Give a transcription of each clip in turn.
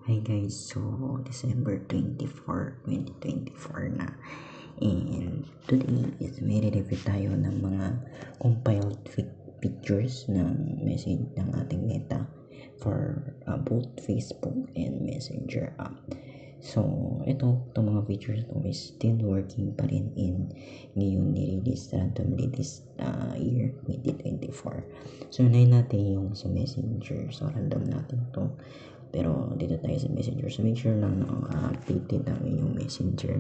Hi guys, so December 24, 2024 na, and today is may review tayo ng mga compiled pictures ng message ng ating Meta for both Facebook and Messenger app. So itong mga features to is still working pa rin in ngayon ni-release randomly this year 2024. So unahin natin yung sa Messenger, so random natin to. Pero dito tayo sa Messenger, so make sure lang na updated ang inyong Messenger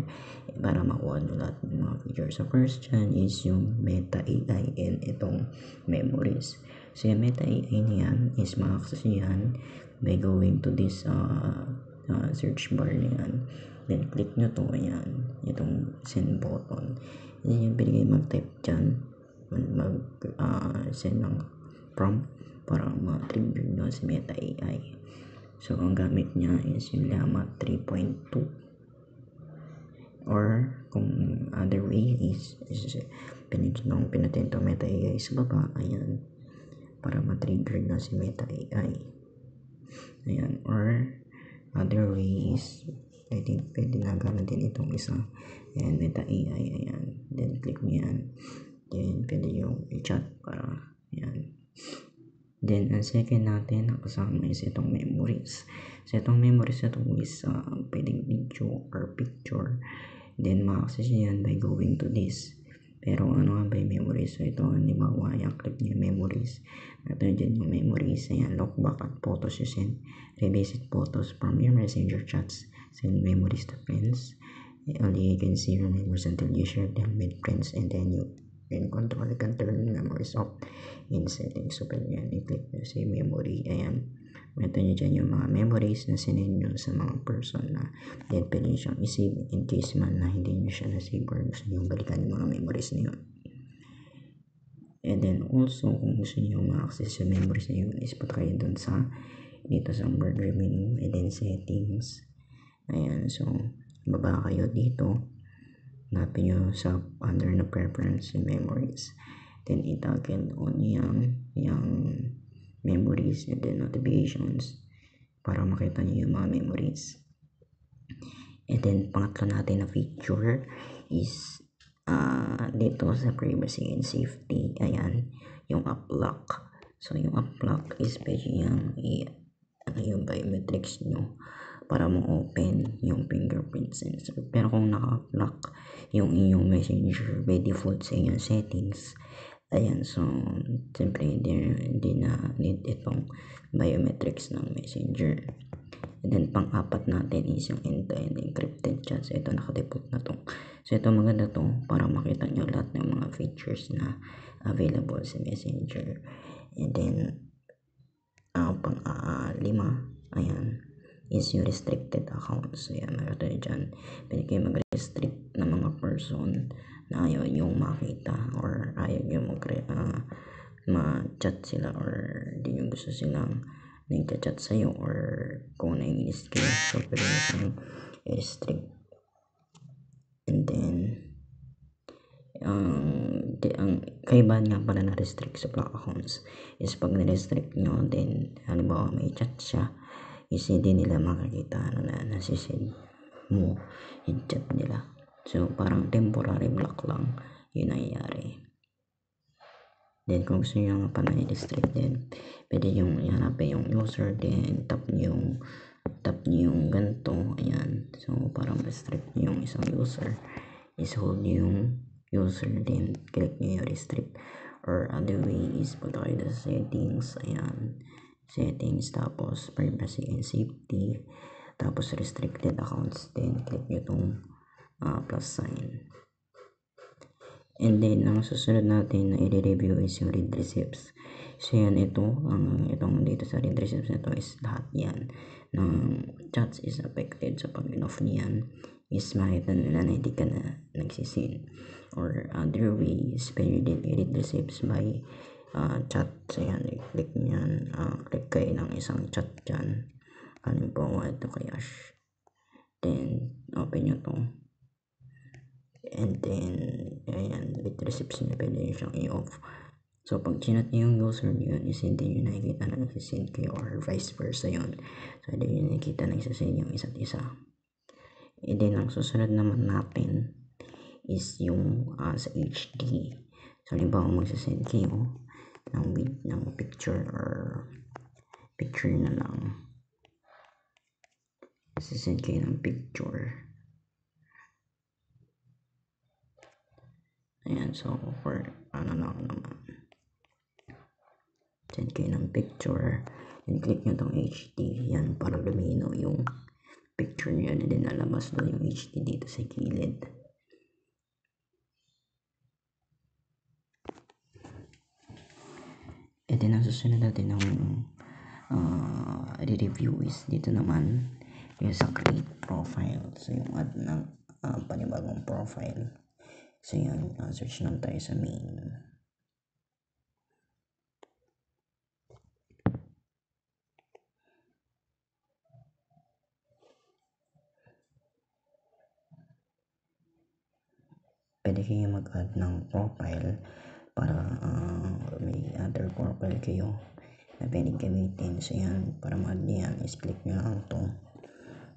para makuha nyo lahat ng mga features. So first dyan is yung Meta AI and itong Memories. So yung Meta AI na yan is ma-access yan by going to this search bar yan. Then click nyo to, ayan, itong send button. Then yung pinigay mag-type dyan, send ng prompt para ma-trigger nyo si Meta AI. So, ang gamit niya is yung Llama 3.2, or kung other way is pinatin to Meta AI sa baba, ayan, para ma-trigger na si Meta AI. Ayan, or other way is I think pwede na gamit din itong isa. Ayan, Meta AI, ayan, then click mo yan, then pwede yung i-chat para, ayan. Then, ang second natin na kasama is itong Memories. So, itong Memories na ito is pwedeng video or picture. Then, ma-access yan by going to this. Pero, ano nga ba yung Memories? So, ito, hindi mawaya. Click nyo yung Memories. Ito dyan yung Memories. Ayan, look back at photos you send. Revisit photos from your messenger chats. Send memories to friends. Only you can see your memories until you share them with friends, and then you can turn memories off in settings. So, pwede yan, i-click nyo sa memory. Ayan, ito nyo dyan yung mga memories na sinend nyo sa mga person na then pwede nyo siyang i-save in case man na hindi nyo siya na-save or gusto nyo balikan yung mga memories na yun. And then also, kung gusto nyo ma-access yung memories na yun, is punta kayo dun sa dito sa burger menu and then settings. Ayan, so baba kayo dito, hanapin nyo sa under na preference yung memories, then i-toggle on yung memories and then notifications para makita nyo yung mga memories. And then pangatlo natin na feature is dito sa privacy and safety, ayan, yung app lock. So yung app lock is pwede yung biometrics nyo para mo-open yung fingerprint sensor. Pero kung naka-lock yung inyong messenger by default sa inyong settings, ayan, so siyempre hindi na need itong biometrics ng messenger. And then pang-apat natin is yung end-to-end encrypted chat. So ito naka-default na to. So ito maganda to para makita nyo lahat ng mga features na available sa messenger. And then pang-lima, ayan, is yung restricted accounts. So yan, meron dyan, pwede kayo mag-restrict ng mga person na ayaw yung makita or ayaw yung ma-chat sila or di yung gusto silang nag-chat sa'yo or kung naiinis kayo, so pwede nyo siyang i-restrict. And then ang kaibahan nga pala na restrict sa block accounts is pag na-restrict nyo, then halimbawa may chat siya, is hindi nila makikita na nasisend mo yung chat nila. So parang temporary block lang yun nangyayari. Then kung gusto nyo nga pa na i-restrict, then pwede yung ihanapin yung user, then tap nyo yung ganito, ayan, so parang restrict nyo yung isang user, is hold nyo yung user, then click nyo yung restrict. Or other way is punta kayo sa settings, ayan, settings, tapos privacy and safety, tapos restricted accounts, then click nyo itong plus sign. And then ang susunod natin na i-review is yung read receipts. So yan, itong dito sa read receipts na ito is lahat yan ng chats is affected. So pag in-off niyan is makita nila na hindi ka na nagsisend. Or other way is pwede din i-read receipts by chat. So yan, i-click niyan, click kayo ng isang chat dyan, halimbawa ito kay Ash, then open nyo to, and then ayan, with receipts nyo pwede nyo siyang i-off. So, pag chinat niyo yung user niyo yun, is hindi nyo nakikita na nagsisend kayo or vice versa yun. So, hindi nyo nakikita na nagsisend yung isa't isa. And then, ang susunod naman natin is yung sa HD. So, halimbawa magsisend kayo ng picture or picture na lang. Magsisend kayo ng picture. Ayan, so for ano lang naman. Send kayo ng picture. And click nyo tong HD. Yan, para lumino yung picture nyo. And then nalabas doon yung HD dito sa gilid. And then ang susunod natin ng review is dito naman yung sa create profile. So yung add ng panibagong profile. So yan, search lang tayo sa main. Pwede kayo mag-add ng profile para may other profile kayo na pwedeng gamitin. So yan, para mag-add yan is click nyo lang to.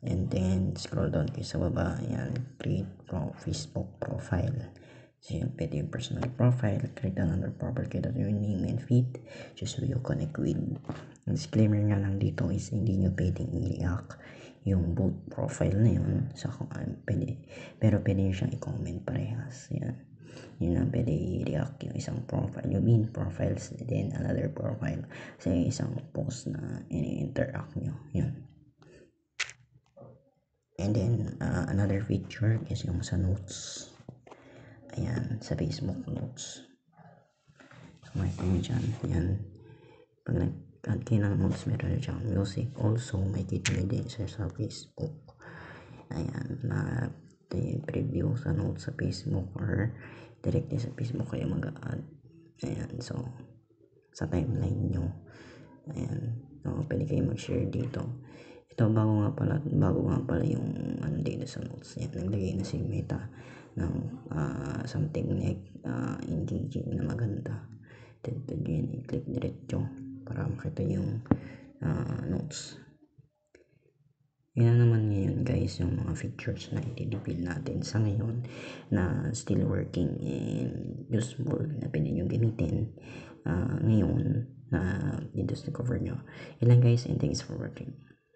And then scroll down kayo sa baba. Yan, create Facebook profile. So yan, pwede yung personal profile. Create another profile kayo, your name and feed. Just who you connect with. Ang disclaimer nga lang dito is hindi nyo pwedeng i-react yung both profile na yun sa pwede, pero pwede nyo siyang i-comment parehas. Yan, yun lang, pwede i-react yung isang profile, yung main profiles, then another profile sa isang post na i-interact nyo. Yun. And then another feature is yung sa notes. Ayan, sa Facebook notes. So makikita nyo dyan, yan, pag nag-add kayo ng notes, meron na dyan music. Also, makikita nyo din sa Facebook. Ayan, na preview sa notes sa Facebook or directly sa Facebook kayo mag-add. Ayan, so sa timeline nyo. Ayan, so pwede kayo mag-share dito. Ito, bago nga pala yung ano dito sa notes. Ayan, naglagay na si Meta ng something like engaging na maganda. Then yun, i-click diretso para makita yung notes. Yun na naman ngayon guys, yung mga features na i-reveal natin sa ngayon na still working and useful na pwede nyo gamitin ngayon na i-discover nyo. Yun lang guys, and thanks for watching.